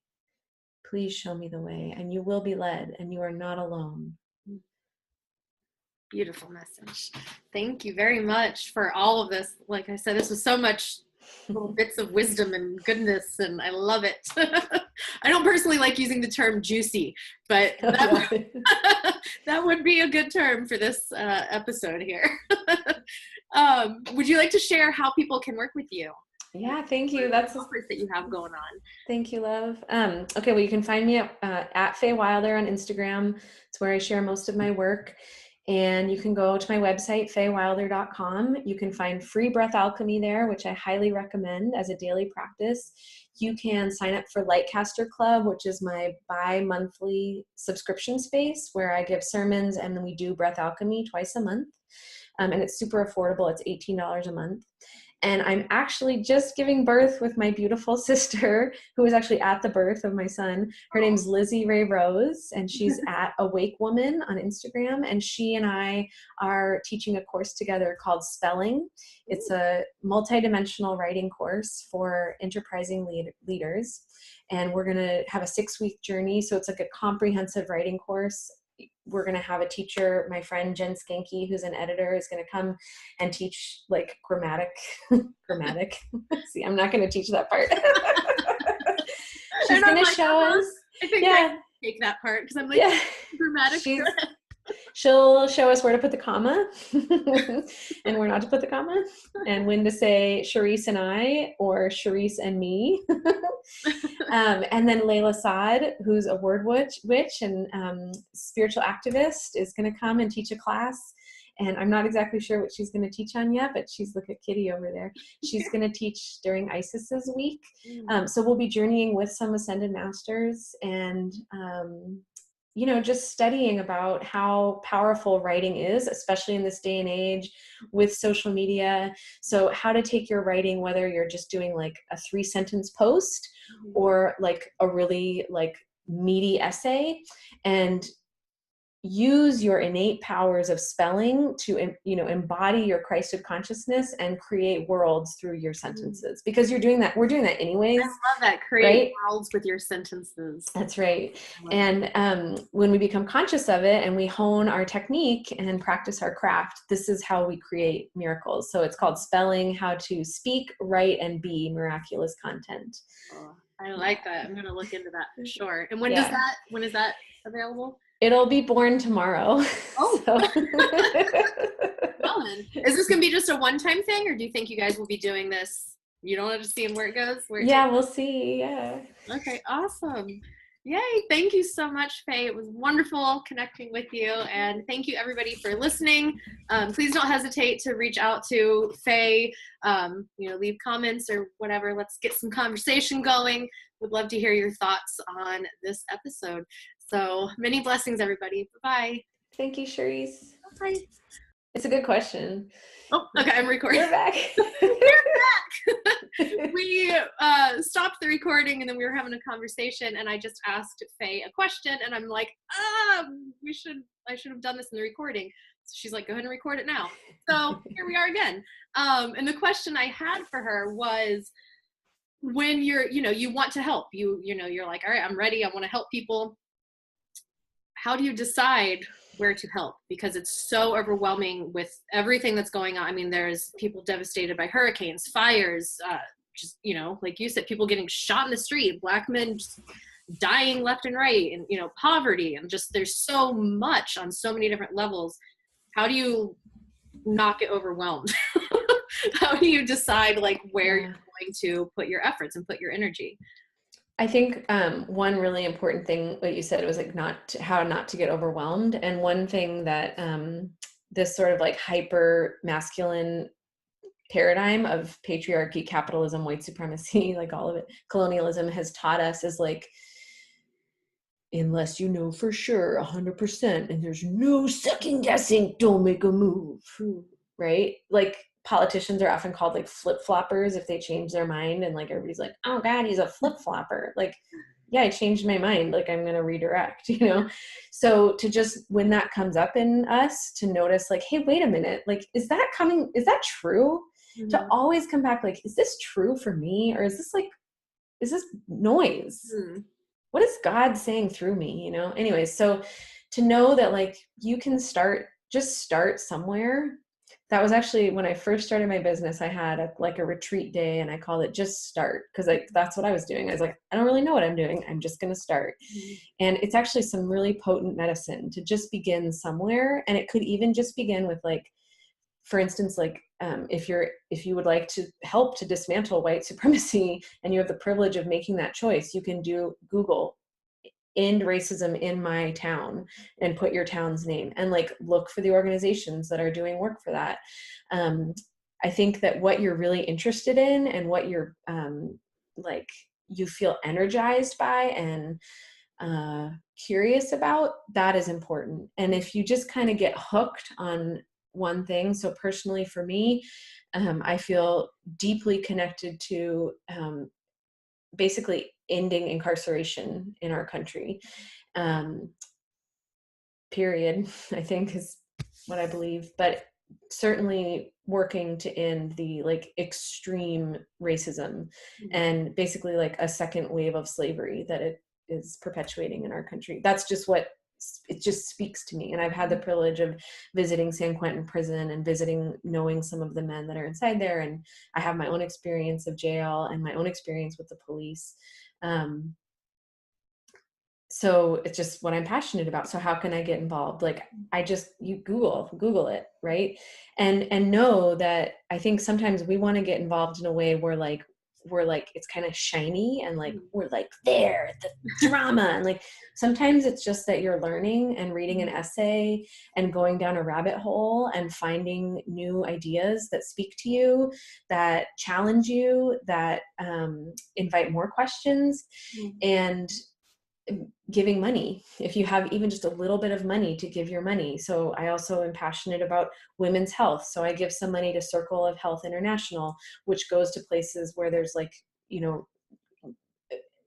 Speaker 2: Please show me the way, and you will be led, and you are not alone.
Speaker 1: Beautiful message. Thank you very much for all of this. Like I said, this was so much little bits of wisdom and goodness, and I love it. I don't personally like using the term juicy, but that would be a good term for this episode here. Would you like to share how people can work with you?
Speaker 2: Yeah, thank you. That's
Speaker 1: the offers that you have going on.
Speaker 2: Thank you, love. Okay, well, you can find me at Faye Wylder on Instagram. It's where I share most of my work. And you can go to my website, faywylder.com. You can find free Breath Alchemy there, which I highly recommend as a daily practice. You can sign up for Lightcaster Club, which is my bi-monthly subscription space where I give sermons and then we do Breath Alchemy twice a month. And it's super affordable. It's $18 a month. And I'm actually just giving birth with my beautiful sister, who was actually at the birth of my son. Her name's Lizzie Ray Rose, and she's at Awake Woman on Instagram. And she and I are teaching a course together called Spelling. It's a multidimensional writing course for enterprising leaders. And we're going to have a 6-week journey. So it's like a comprehensive writing course. We're going to have a teacher, my friend Jen Skanke, who's an editor, is going to come and teach like grammatic. See, I'm not going to teach that part. She's going to show us.
Speaker 1: I think I can take that part because I'm like, grammatic.
Speaker 2: She'll show us where to put the comma and where not to put the comma, and when to say Charisse and I or Charisse and me. And then Layla Saad, who's a word witch and spiritual activist, is going to come and teach a class. And I'm not exactly sure what she's going to teach on yet, but look at Kitty over there. She's going to teach during Isis's week. So we'll be journeying with some ascended masters and just studying about how powerful writing is, especially in this day and age with social media. So how to take your writing, whether you're just doing like a 3-sentence post or like a really like meaty essay, and use your innate powers of spelling to, embody your Christed consciousness and create worlds through your sentences, because we're doing that anyways.
Speaker 1: I love that. Create
Speaker 2: right?
Speaker 1: worlds with your sentences.
Speaker 2: That's right. And when we become conscious of it and we hone our technique and practice our craft, this is how we create miracles. So it's called spelling, how to speak, write, and be miraculous content.
Speaker 1: Oh, I like that. I'm going to look into that for sure. And when is that available?
Speaker 2: It'll be born tomorrow.
Speaker 1: Oh.
Speaker 2: So.
Speaker 1: Well, then. Is this going to be just a one-time thing, or do you think you guys will be doing this? You don't want to see where it goes?
Speaker 2: We'll see. Yeah.
Speaker 1: Okay, awesome. Yay. Thank you so much, Faye. It was wonderful connecting with you. And thank you, everybody, for listening. Please don't hesitate to reach out to Faye, leave comments or whatever. Let's get some conversation going. Would love to hear your thoughts on this episode. So many blessings, everybody. Bye-bye.
Speaker 2: Thank you, Cherise.
Speaker 1: Bye.
Speaker 2: It's a good question.
Speaker 1: Oh, okay, I'm recording.
Speaker 2: You're back.
Speaker 1: You're back. We stopped the recording, and then we were having a conversation, and I just asked Faye a question, and I'm like, I should have done this in the recording. So she's like, go ahead and record it now. So here we are again. And the question I had for her was, when you want to help, you're like, all right, I'm ready. I want to help people. How do you decide where to help? Because it's so overwhelming with everything that's going on. I mean, there's people devastated by hurricanes, fires, like you said, people getting shot in the street, Black men just dying left and right, and, poverty, and just, there's so much on so many different levels. How do you not get overwhelmed? How do you decide where you're going to put your efforts and put your energy?
Speaker 2: I think one really important thing what you said was how not to get overwhelmed. And one thing that this sort of hyper masculine paradigm of patriarchy, capitalism, white supremacy, all of it, colonialism has taught us is unless you know for sure 100% and there's no second guessing, don't make a move, right? Politicians are often called flip-floppers if they change their mind, and everybody's like, oh God, he's a flip-flopper. Yeah, I changed my mind, I'm going to redirect, So to just, when that comes up in us, to notice hey, wait a minute, is that true? Mm-hmm. To always come back, is this true for me? Or is this noise? Mm. What is God saying through me? Anyways, so to know that you can start somewhere. That was actually when I first started my business. I had a retreat day, and I called it Just Start, because that's what I was doing. I was I don't really know what I'm doing. I'm just going to start. Mm-hmm. And it's actually some really potent medicine to just begin somewhere. And it could even just begin with for instance, if you would like to help to dismantle white supremacy and you have the privilege of making that choice, you can do Google end racism in my town and put your town's name and look for the organizations that are doing work for that. I think that what you're really interested in and what you're you feel energized by and curious about, that is important. And if you just kind of get hooked on one thing, so personally for me, I feel deeply connected to basically ending incarceration in our country, period, I think is what I believe, but certainly working to end the extreme racism and basically a second wave of slavery that it is perpetuating in our country. That's just what it just speaks to me. And I've had the privilege of visiting San Quentin prison and knowing some of the men that are inside there. And I have my own experience of jail and my own experience with the police. So it's just what I'm passionate about. So how can I get involved? You Google it, right? And know that I think sometimes we want to get involved in a way where it's kind of shiny and we're there, the drama. And sometimes it's just that you're learning and reading an essay and going down a rabbit hole and finding new ideas that speak to you, that challenge you, that invite more questions, and giving money. If you have even just a little bit of money, to give your money. So I also am passionate about women's health. So I give some money to Circle of Health International, which goes to places where there's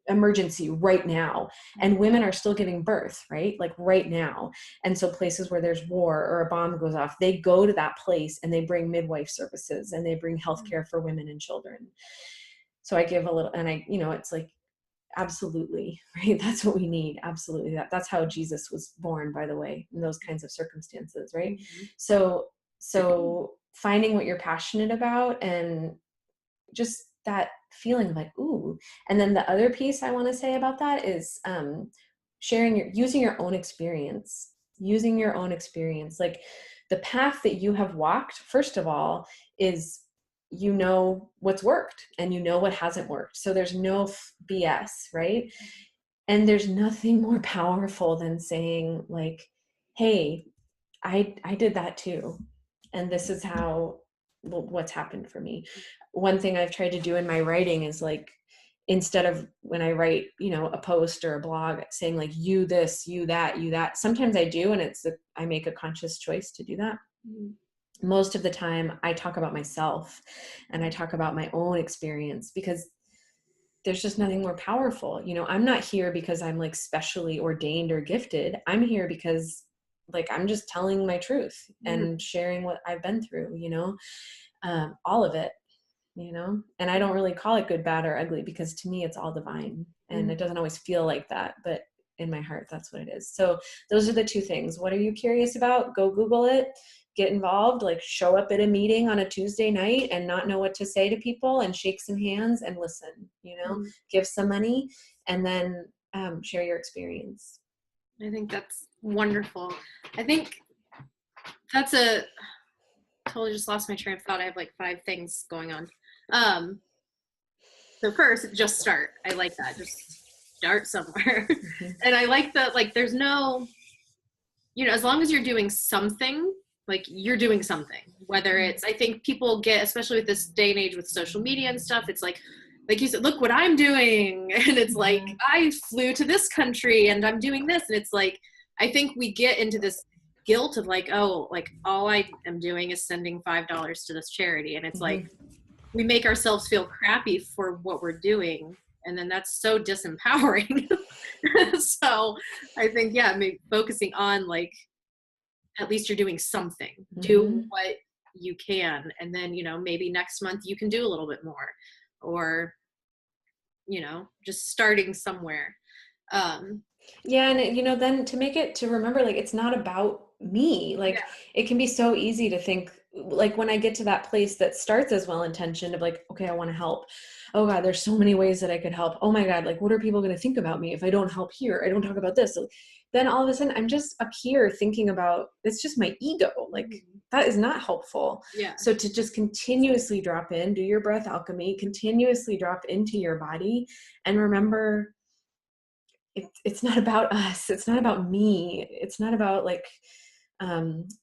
Speaker 2: emergency right now, and women are still giving birth, right? Like right now. And so places where there's war or a bomb goes off, they go to that place and they bring midwife services and they bring healthcare for women and children. So I give a little, and I, it's like, absolutely, right? That's what we need. Absolutely. That's how Jesus was born, by the way, in those kinds of circumstances, right? So finding what you're passionate about, and just that feeling like, ooh. And then the other piece I want to say about that is using your own experience, like the path that you have walked, first of all, is what's worked and what hasn't worked. So there's no BS, right? And there's nothing more powerful than saying like, hey, I did that too. And this is what's happened for me. One thing I've tried to do in my writing is like, instead of when I write, a post or a blog saying like, you this, you that, sometimes I do. And I make a conscious choice to do that. Most of the time I talk about myself and I talk about my own experience, because there's just nothing more powerful. I'm not here because I'm like specially ordained or gifted. I'm here because like, I'm just telling my truth and sharing what I've been through, all of it, and I don't really call it good, bad, or ugly, because to me it's all divine, and it doesn't always feel like that, but in my heart, that's what it is. So those are the two things. What are you curious about? Go Google it, get involved, like show up at a meeting on a Tuesday night and not know what to say to people, and shake some hands and listen, give some money, and then share your experience.
Speaker 1: I think that's wonderful. I think that's totally just lost my train of thought. I have like 5 things going on. So first, just start. I like that. Just start somewhere. And I like that, like, there's no, as long as you're doing something, like you're doing something, whether it's, I think people get, especially with this day and age with social media and stuff, it's like you said, look what I'm doing. And it's like, I flew to this country and I'm doing this. And it's like, I think we get into this guilt of like, oh, like all I am doing is sending $5 to this charity. And it's like, we make ourselves feel crappy for what we're doing. And then that's so disempowering. So I think, maybe focusing on like, at least you're doing something, do what you can. And then, maybe next month you can do a little bit more, or, just starting somewhere. And
Speaker 2: then to remember, like, it's not about me. Like, it can be so easy to think, like, when I get to that place that starts as well-intentioned of like, okay, I want to help. Oh God, there's so many ways that I could help. Oh my God, like, what are people going to think about me if I don't help here? I don't talk about this. So then all of a sudden I'm just up here thinking about, it's just my ego. Like, that is not helpful. So to just continuously drop in, do your breath alchemy, continuously drop into your body, and remember, it's not about us. It's not about me. It's not about like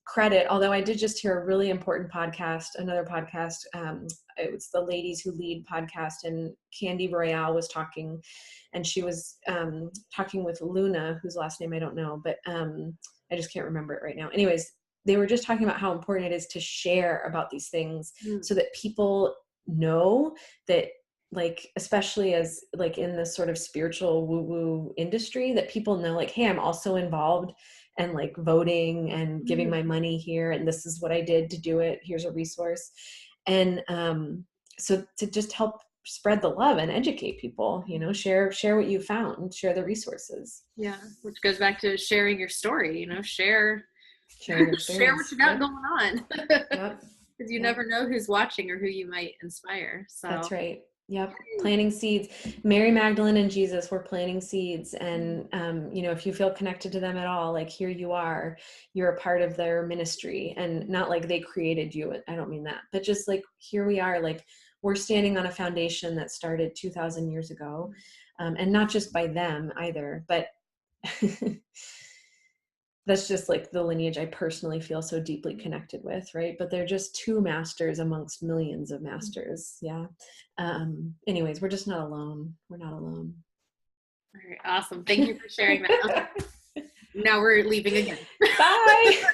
Speaker 2: credit. Although I did just hear a really important podcast, another podcast. It was the Ladies Who Lead podcast, and Candy Royale was talking, and she was talking with Luna, whose last name I don't know, but I just can't remember it right now. Anyways, they were just talking about how important it is to share about these things so that people know that, like, especially as like in this sort of spiritual woo-woo industry, that people know like, hey, I'm also involved and like voting and giving my money here, and this is what I did to do it. Here's a resource. And so to just help spread the love and educate people, share what you found, share the resources.
Speaker 1: Yeah, which goes back to sharing your story, share
Speaker 2: your
Speaker 1: share what you got going on. Because you never know who's watching or who you might inspire. So
Speaker 2: that's right. Yep. Planting seeds. Mary Magdalene and Jesus were planting seeds. And, if you feel connected to them at all, like, here you are, you're a part of their ministry, and not like they created you. I don't mean that, but just like, here we are, like, we're standing on a foundation that started 2,000 years ago. And not just by them either, but that's just like the lineage I personally feel so deeply connected with, right? But they're just 2 masters amongst millions of masters. Yeah. Anyways, we're just not alone. We're not alone.
Speaker 1: All right, awesome. Thank you for sharing that. Now we're leaving again.
Speaker 2: Bye.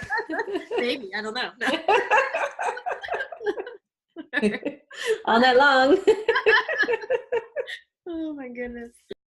Speaker 1: Maybe, I don't know.
Speaker 2: All night long.